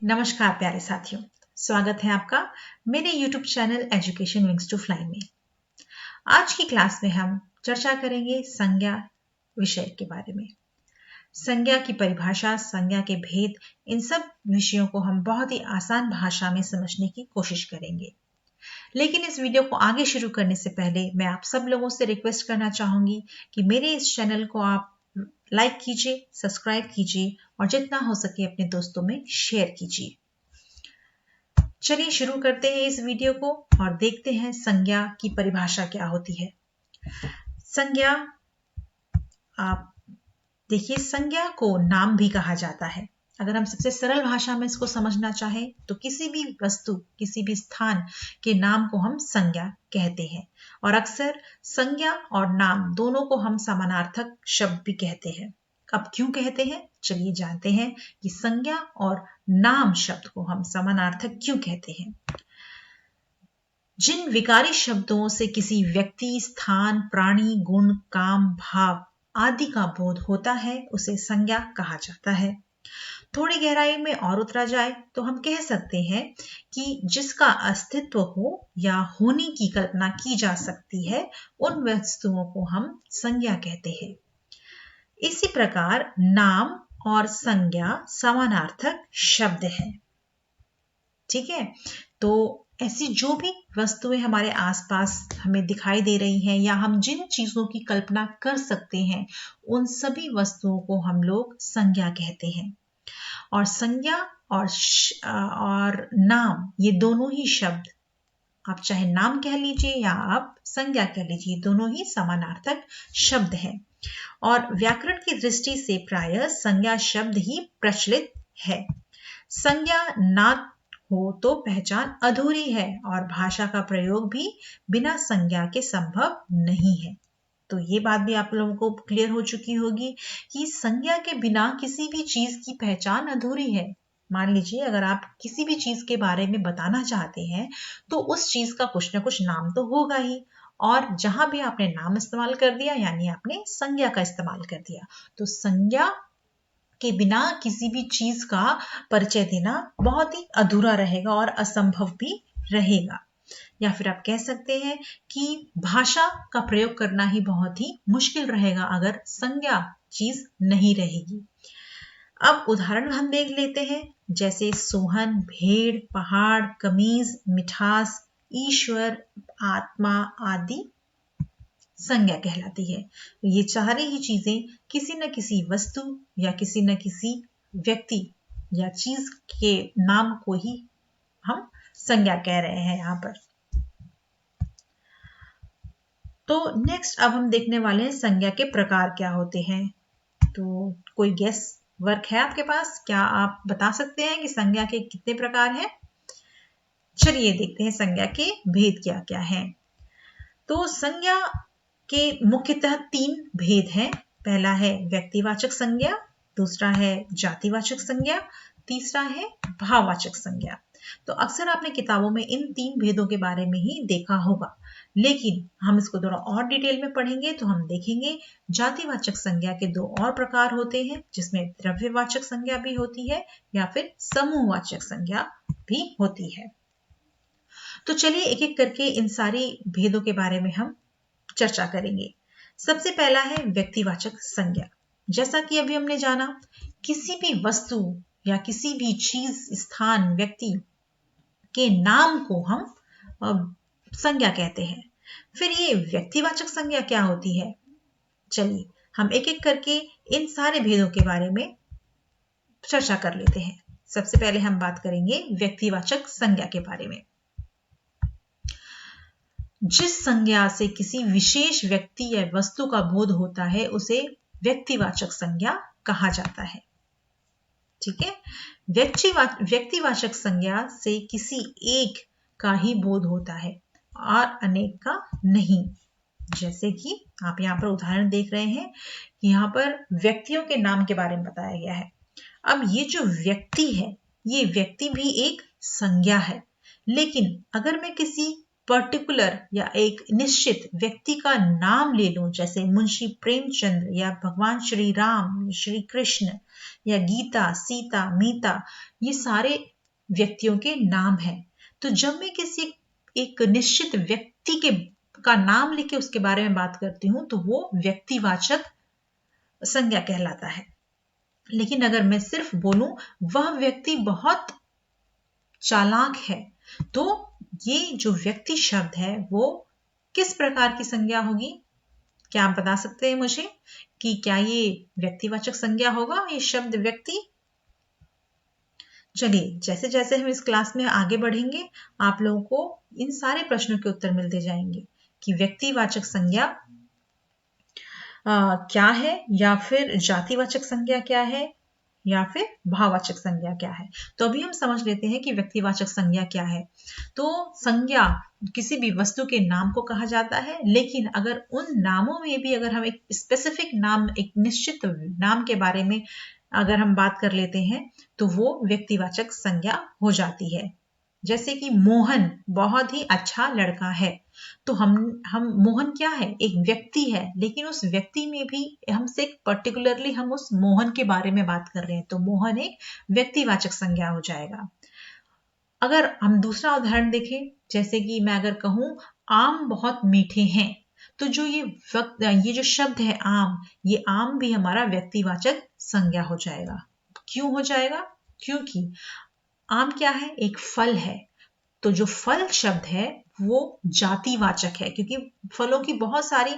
नमस्कार प्यारे साथियों, स्वागत है आपका मेरे YouTube channel education wings to fly में। आज की क्लास में हम चर्चा करेंगे संज्ञा विषय के बारे में। संज्ञा की परिभाषा, संज्ञा के भेद, इन सब विषयों को हम बहुत ही आसान भाषा में समझने की कोशिश करेंगे। लेकिन इस वीडियो को आगे शुरू करने से पहले मैं आप सब लोगों से रिक्वेस्ट करना चाहूंगी कि मेरे इस चैनल को आप लाइक कीजिए, सब्सक्राइब कीजिए और जितना हो सके अपने दोस्तों में शेयर कीजिए। चलिए शुरू करते हैं इस वीडियो को और देखते हैं संज्ञा की परिभाषा क्या होती है। संज्ञा, आप देखिए, संज्ञा को नाम भी कहा जाता है। अगर हम सबसे सरल भाषा में इसको समझना चाहें तो किसी भी वस्तु, किसी भी स्थान के नाम को हम संज्ञा कहते हैं। और अक्सर संज्ञा और नाम दोनों को हम समानार्थक शब्द भी कहते हैं। अब क्यों कहते हैं, चलिए जानते हैं कि संज्ञा और नाम शब्द को हम समानार्थक क्यों कहते हैं। जिन विकारी शब्दों से किसी व्यक्ति, स्थान, प्राणी, गुण, काम, भाव आदि का बोध होता है उसे संज्ञा कहा जाता है। थोड़ी गहराई में और उतरा जाए तो हम कह सकते हैं कि जिसका अस्तित्व हो या होने की कल्पना की जा सकती है, उन वस्तुओं को हम संज्ञा कहते हैं। इसी प्रकार नाम और संज्ञा समानार्थक शब्द हैं। ठीक है, तो ऐसी जो भी वस्तुएं हमारे आसपास हमें दिखाई दे रही हैं या हम जिन चीजों की कल्पना कर सकते हैं, उन सभी वस्तुओं को हम लोग संज्ञा कहते हैं। और संज्ञा और नाम, ये दोनों ही शब्द, आप चाहे नाम कह लीजिए या आप संज्ञा कह लीजिए, दोनों ही समानार्थक शब्द हैं। और व्याकरण की दृष्टि से प्रायः संज्ञा शब्द ही प्रचलित है। संज्ञा ना हो तो पहचान अधूरी है और भाषा का प्रयोग भी बिना संज्ञा के संभव नहीं है। तो ये बात भी आप लोगों को क्लियर हो चुकी होगी कि संज्ञा के बिना किसी भी चीज की पहचान अधूरी है। मान लीजिए अगर आप किसी भी चीज के बारे में बताना चाहते हैं तो उस चीज का कुछ ना कुछ नाम तो होगा ही, और जहां भी आपने नाम इस्तेमाल कर दिया यानी आपने संज्ञा का इस्तेमाल कर दिया। तो संज्ञा के बिना किसी भी चीज का परिचय देना बहुत ही अधूरा रहेगा और असंभव भी रहेगा। या फिर आप कह सकते हैं कि भाषा का प्रयोग करना ही बहुत ही मुश्किल रहेगा अगर संज्ञा चीज नहीं रहेगी। अब उदाहरण हम देख लेते हैं, जैसे सोहन, भेड़, पहाड़, कमीज, मिठास, ईश्वर, आत्मा आदि संज्ञा कहलाती है। ये सारी ही चीजें किसी न किसी वस्तु या किसी न किसी व्यक्ति या चीज के नाम को ही हम संज्ञा कह रहे हैं यहाँ पर। तो नेक्स्ट अब हम देखने वाले हैं संज्ञा के प्रकार क्या होते हैं। तो कोई गेस वर्क है आपके पास? क्या आप बता सकते हैं कि संज्ञा के कितने प्रकार हैं? चलिए देखते हैं संज्ञा के भेद क्या क्या हैं। तो संज्ञा के मुख्यतः 3 भेद हैं। पहला है व्यक्तिवाचक संज्ञा, दूसरा है जातिवाचक संज्ञा, तीसरा है भाववाचक संज्ञा। तो अक्सर आपने किताबों में इन 3 भेदों के बारे में ही देखा होगा, लेकिन हम इसको थोड़ा और डिटेल में पढ़ेंगे तो हम देखेंगे जातिवाचक संज्ञा के 2 और प्रकार होते हैं, जिसमें द्रव्यवाचक संज्ञा भी होती है या फिर समूहवाचक संज्ञा भी होती है। तो चलिए एक एक करके इन सारी भेदों के बारे में हम चर्चा करेंगे। सबसे पहला है व्यक्तिवाचक संज्ञा। जैसा कि अभी हमने जाना, किसी भी वस्तु या किसी भी चीज, स्थान, व्यक्ति के नाम को हम संज्ञा कहते हैं। फिर ये व्यक्तिवाचक संज्ञा क्या होती है? चलिए हम एक एक करके इन सारे भेदों के बारे में चर्चा कर लेते हैं। सबसे पहले हम बात करेंगे व्यक्तिवाचक संज्ञा के बारे में। जिस संज्ञा से किसी विशेष व्यक्ति या वस्तु का बोध होता है उसे व्यक्तिवाचक संज्ञा कहा जाता है। ठीक है, व्यक्तिवाचक संज्ञा से किसी एक का ही बोध होता है और अनेक का नहीं। जैसे कि आप यहाँ पर उदाहरण देख रहे हैं, यहाँ पर व्यक्तियों के नाम के बारे में बताया गया है। अब ये जो व्यक्ति है, ये व्यक्ति भी एक संज्ञा है, लेकिन अगर मैं किसी पर्टिकुलर या एक निश्चित व्यक्ति का नाम ले लूं, जैसे मुंशी प्रेमचंद्र या भगवान श्री राम, श्री कृष्ण या गीता, सीता, मीता, ये सारे व्यक्तियों के नाम हैं। तो जब मैं किसी एक निश्चित व्यक्ति के का नाम लेके उसके बारे में बात करती हूं तो वो व्यक्तिवाचक संज्ञा कहलाता है। लेकिन अगर मैं सिर्फ बोलूं वह व्यक्ति बहुत चालाक है, तो ये जो व्यक्ति शब्द है वो किस प्रकार की संज्ञा होगी? क्या आप बता सकते हैं मुझे कि क्या ये व्यक्तिवाचक संज्ञा होगा, ये शब्द व्यक्ति? चलिए, जैसे जैसे हम इस क्लास में आगे बढ़ेंगे आप लोगों को इन सारे प्रश्नों के उत्तर मिलते जाएंगे कि व्यक्तिवाचक संज्ञा क्या है, या फिर जातिवाचक संज्ञा क्या है, या फिर भाववाचक संज्ञा क्या है। तो अभी हम समझ लेते हैं कि व्यक्तिवाचक संज्ञा क्या है। तो संज्ञा किसी भी वस्तु के नाम को कहा जाता है, लेकिन अगर उन नामों में भी अगर हम एक स्पेसिफिक नाम, एक निश्चित नाम के बारे में अगर हम बात कर लेते हैं तो वो व्यक्तिवाचक संज्ञा हो जाती है। जैसे कि मोहन बहुत ही अच्छा लड़का है, तो हम मोहन क्या है? एक व्यक्ति है, लेकिन उस व्यक्ति में भी हमसे पर्टिकुलरली हम उस मोहन के बारे में बात कर रहे हैं, तो मोहन एक व्यक्तिवाचक संज्ञा हो जाएगा। अगर हम दूसरा उदाहरण देखें, जैसे कि मैं अगर कहूं आम बहुत मीठे हैं, तो जो ये जो शब्द है आम, ये आम भी हमारा व्यक्तिवाचक संज्ञा हो जाएगा। क्यों हो जाएगा? क्योंकि आम क्या है? एक फल है, तो जो फल शब्द है वो जातिवाचक है, क्योंकि फलों की बहुत सारी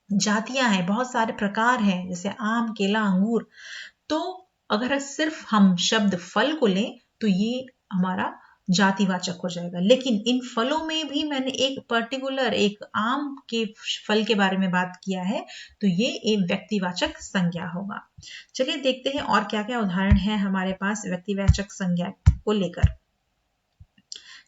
जातियां हैं, बहुत सारे प्रकार हैं, जैसे आम, केला, अंगूर। तो अगर सिर्फ हम शब्द फल को लें तो ये हमारा जातिवाचक हो जाएगा। लेकिन इन फलों में भी मैंने एक पर्टिकुलर एक आम के फल के बारे में बात किया है, तो ये एक व्यक्तिवाचक संज्ञा होगा। चलिए देखते हैं और क्या क्या उदाहरण है हमारे पास व्यक्तिवाचक संज्ञा को लेकर।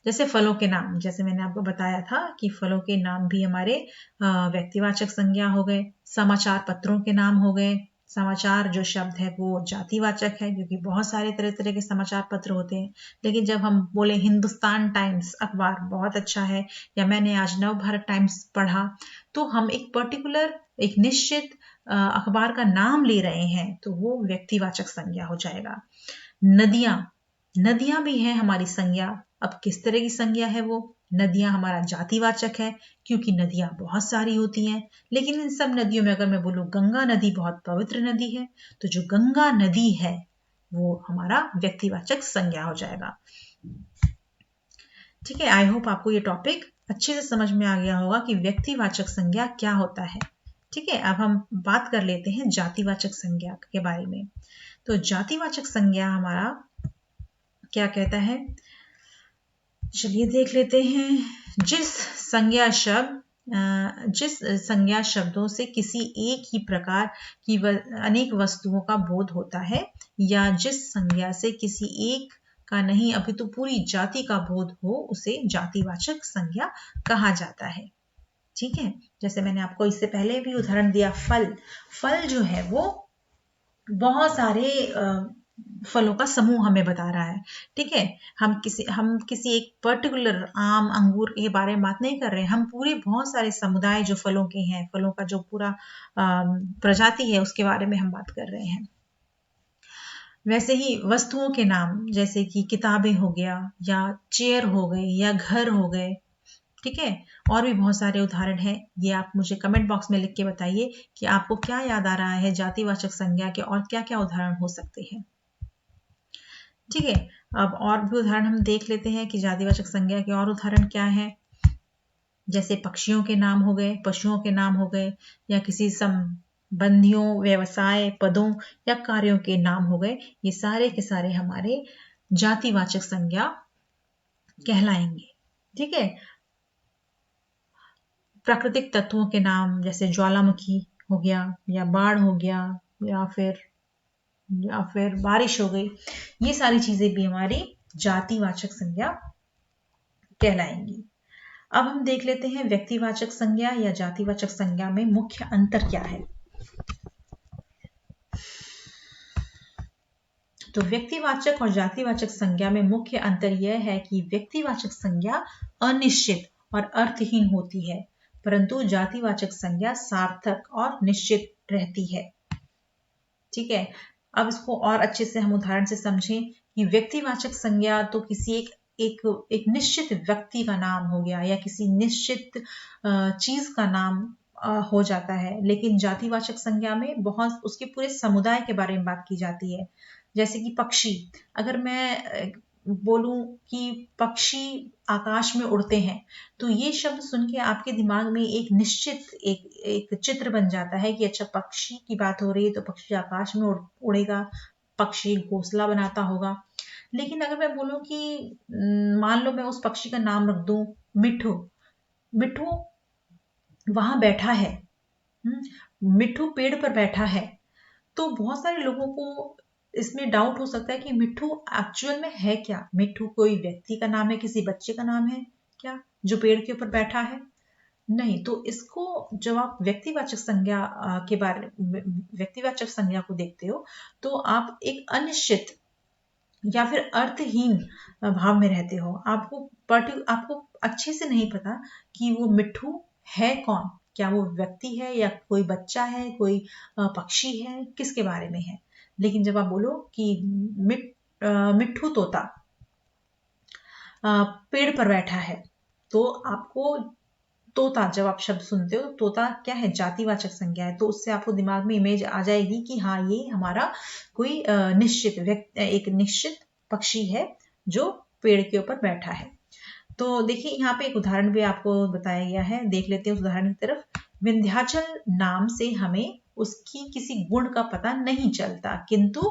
जैसे फलों के नाम, जैसे मैंने आपको बताया था कि फलों के नाम भी हमारे व्यक्तिवाचक संज्ञा हो गए। समाचार पत्रों के नाम हो गए। समाचार जो शब्द है वो जातिवाचक है, क्योंकि बहुत सारे तरह तरह के समाचार पत्र होते हैं। लेकिन जब हम बोले हिंदुस्तान टाइम्स अखबार बहुत अच्छा है, या मैंने आज नवभारत टाइम्स पढ़ा, तो हम एक पर्टिकुलर एक निश्चित अखबार का नाम ले रहे हैं, तो वो व्यक्तिवाचक संज्ञा हो जाएगा। नदियां भी हैं हमारी संज्ञा। अब किस तरह की संज्ञा है वो? नदियां हमारा जातिवाचक है, क्योंकि नदियां बहुत सारी होती हैं। लेकिन इन सब नदियों में अगर मैं बोलूं गंगा नदी बहुत पवित्र नदी है, तो जो गंगा नदी है वो हमारा व्यक्तिवाचक संज्ञा हो जाएगा। ठीक है, आई होप आपको ये टॉपिक अच्छे से समझ में आ गया होगा कि व्यक्तिवाचक संज्ञा क्या होता है। ठीक है, अब हम बात कर लेते हैं जातिवाचक संज्ञा के बारे में। तो जातिवाचक संज्ञा हमारा क्या कहता है, चलिए देख लेते हैं। जिस संज्ञा शब्दों से किसी एक ही प्रकार की अनेक वस्तुओं का बोध होता है, या जिस संज्ञा से किसी एक का नहीं अपितु पूरी जाति का बोध हो, उसे जातिवाचक संज्ञा कहा जाता है। ठीक है, जैसे मैंने आपको इससे पहले भी उदाहरण दिया, फल जो है वो बहुत सारे फलों का समूह हमें बता रहा है। ठीक है, हम किसी एक पर्टिकुलर आम, अंगूर के बारे में बात नहीं कर रहे हैं, हम पूरे बहुत सारे समुदाय जो फलों के हैं, फलों का जो पूरा प्रजाति है उसके बारे में हम बात कर रहे हैं। वैसे ही वस्तुओं के नाम, जैसे कि किताबें हो गया, या चेयर हो गई, या घर हो गए। ठीक है, और भी बहुत सारे उदाहरण हैं। ये आप मुझे कमेंट बॉक्स में लिख के बताइए कि आपको क्या याद आ रहा है जातिवाचक संज्ञा के, और क्या क्या उदाहरण हो सकते हैं। ठीक है, अब और भी उदाहरण हम देख लेते हैं कि जातिवाचक संज्ञा के और उदाहरण क्या है। जैसे पक्षियों के नाम हो गए, पशुओं के नाम हो गए, या किसी संबंधियों, व्यवसाय, पदों या कार्यों के नाम हो गए। ये सारे के सारे हमारे जातिवाचक संज्ञा कहलाएंगे। ठीक है, प्राकृतिक तत्वों के नाम, जैसे ज्वालामुखी हो गया, या बाढ़ हो गया, या फिर बारिश हो गई, ये सारी चीजें भी हमारी जातिवाचक संज्ञा कहलाएंगी। अब हम देख लेते हैं व्यक्तिवाचक संज्ञा या जातिवाचक संज्ञा में मुख्य अंतर क्या है। तो व्यक्तिवाचक और जातिवाचक संज्ञा में मुख्य अंतर यह है कि व्यक्तिवाचक संज्ञा अनिश्चित और अर्थहीन होती है, परंतु जातिवाचक संज्ञा सार्थक और निश्चित रहती है। ठीक है, अब इसको और अच्छे से हम उदाहरण से समझें कि व्यक्तिवाचक संज्ञा तो किसी एक निश्चित व्यक्ति का नाम हो गया या किसी निश्चित चीज का नाम हो जाता है, लेकिन जातिवाचक संज्ञा में बहुत उसके पूरे समुदाय के बारे में बात की जाती है। जैसे कि पक्षी, अगर मैं बोलूं कि पक्षी आकाश में उड़ते हैं, तो ये शब्द सुन के आपके दिमाग में एक निश्चित एक चित्र बन जाता है कि अच्छा पक्षी की बात हो रही है तो पक्षी आकाश में उड़ेगा, पक्षी घोंसला बनाता होगा। लेकिन अगर मैं बोलूं कि मान लो मैं उस पक्षी का नाम रख दूं मिठू, मिठू वहां बैठा है, मिठू पेड़ पर बैठा है, तो बहुत सारे लोगों को इसमें डाउट हो सकता है कि मिट्ठू एक्चुअल में है क्या। मिट्ठू कोई व्यक्ति का नाम है, किसी बच्चे का नाम है क्या जो पेड़ के ऊपर बैठा है? नहीं। तो इसको जब आप व्यक्तिवाचक संज्ञा के बारे व्यक्तिवाचक संज्ञा को देखते हो तो आप एक अनिश्चित या फिर अर्थहीन भाव में रहते हो। आपको अच्छे से नहीं पता कि वो मिट्ठू है कौन, क्या वो व्यक्ति है या कोई बच्चा है, कोई पक्षी है, किसके बारे में है। लेकिन जब आप बोलो कि मिट्ठू तोता पेड़ पर बैठा है, तो आपको तोता, जब आप शब्द सुनते हो तोता क्या है, जातिवाचक संज्ञा है, तो उससे आपको दिमाग में इमेज आ जाएगी कि हाँ ये हमारा कोई एक निश्चित पक्षी है जो पेड़ के ऊपर बैठा है। तो देखिए यहाँ पे एक उदाहरण भी आपको बताया गया है, देख लेते हैं उस उदाहरण की तरफ। विंध्याचल नाम से हमें उसकी किसी गुण का पता नहीं चलता, किंतु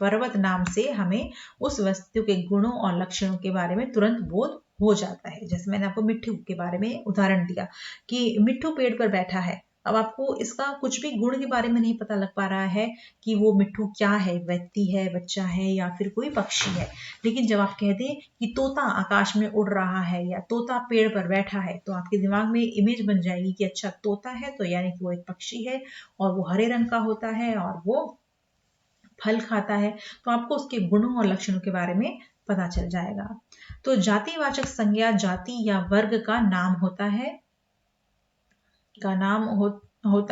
पर्वत नाम से हमें उस वस्तु के गुणों और लक्षणों के बारे में तुरंत बोध हो जाता है। जैसे मैंने आपको मिट्ठू के बारे में उदाहरण दिया कि मिट्ठू पेड़ पर बैठा है, अब आपको इसका कुछ भी गुण के बारे में नहीं पता लग पा रहा है कि वो मिट्ठू क्या है, व्यक्ति है, बच्चा है या फिर कोई पक्षी है। लेकिन जब आप कह दें कि तोता आकाश में उड़ रहा है या तोता पेड़ पर बैठा है, तो आपके दिमाग में इमेज बन जाएगी कि अच्छा तोता है तो यानी कि वो एक पक्षी है और वो हरे रंग का होता है और वो फल खाता है, तो आपको उसके गुणों और लक्षणों के बारे में पता चल जाएगा। तो जातिवाचक संज्ञा जाति या वर्ग का नाम होता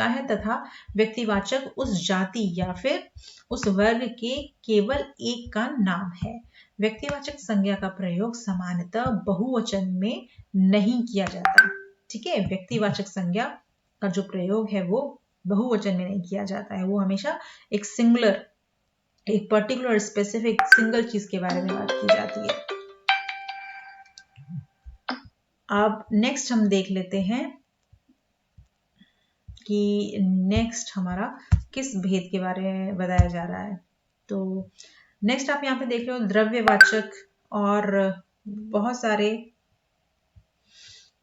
है तथा व्यक्तिवाचक उस जाति या फिर उस वर्ग के केवल एक का नाम है। व्यक्तिवाचक संज्ञा का प्रयोग सामान्यतः बहुवचन में नहीं किया जाता। ठीक है, व्यक्तिवाचक संज्ञा का जो प्रयोग है वो बहुवचन में नहीं किया जाता है, वो हमेशा एक सिंगुलर, एक पर्टिकुलर स्पेसिफिक सिंगल चीज के बारे में बात की जाती है। अब नेक्स्ट हम देख लेते हैं कि नेक्स्ट हमारा किस भेद के बारे में बताया जा रहा है। तो नेक्स्ट आप यहाँ पे देख रहे हो द्रव्यवाचक और बहुत सारे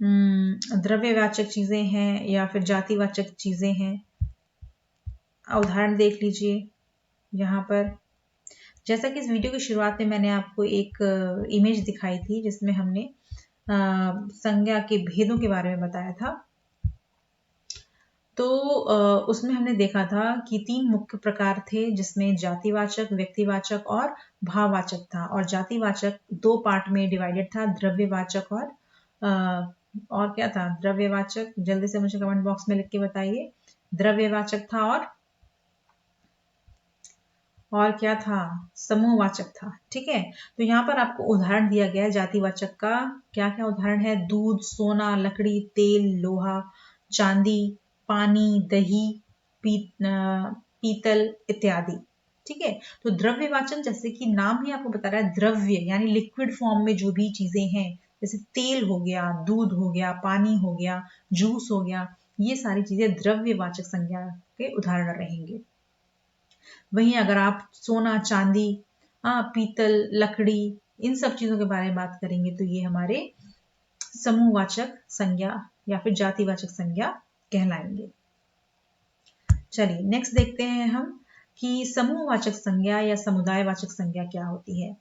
द्रव्यवाचक चीजें हैं या फिर जातिवाचक चीजें हैं। उदाहरण देख लीजिए यहाँ पर, जैसा कि इस वीडियो की शुरुआत में मैंने आपको एक इमेज दिखाई थी जिसमें हमने संज्ञा के भेदों के बारे में बताया था। तो उसमें हमने देखा था कि 3 मुख्य प्रकार थे, जिसमें जातिवाचक, व्यक्तिवाचक और भाववाचक था। और जातिवाचक 2 पार्ट में डिवाइडेड था, द्रव्यवाचक और क्या था द्रव्यवाचक, जल्दी से मुझे कमेंट बॉक्स में लिख के बताइए। द्रव्यवाचक था और क्या था, समूहवाचक था। ठीक है, तो यहाँ पर आपको उदाहरण दिया गया है जातिवाचक का। क्या क्या उदाहरण है? दूध, सोना, लकड़ी, तेल, लोहा, चांदी, पानी, दही, पीतल इत्यादि। ठीक है, तो द्रव्यवाचन जैसे कि नाम ही आपको बता रहा है, द्रव्य यानी लिक्विड फॉर्म में जो भी चीजें हैं, जैसे तेल हो गया, दूध हो गया, पानी हो गया, जूस हो गया, ये सारी चीजें द्रव्यवाचक संज्ञा के उदाहरण रहेंगे। वहीं अगर आप सोना, चांदी, पीतल, लकड़ी, इन सब चीजों के बारे में बात करेंगे तो ये हमारे समूहवाचक संज्ञा या फिर जातिवाचक संज्ञा कहलाएंगे। चलिए नेक्स्ट देखते हैं हम कि समूहवाचक संज्ञा या समुदायवाचक संज्ञा क्या होती है।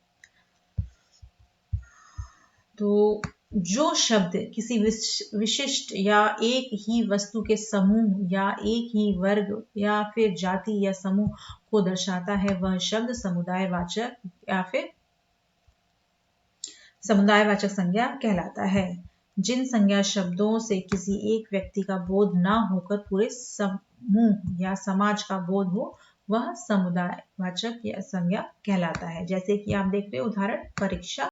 तो जो शब्द किसी विशिष्ट या एक ही वस्तु के समूह या एक ही वर्ग या फिर जाति या समूह को दर्शाता है, वह शब्द समुदायवाचक या फिर समुदायवाचक संज्ञा कहलाता है। जिन संज्ञा शब्दों से किसी एक व्यक्ति का बोध ना होकर पूरे समूह या समाज का बोध हो, वह समुदाय वाचक या संज्ञा कहलाता है। जैसे कि आप देख रहे हो उदाहरण, परीक्षा,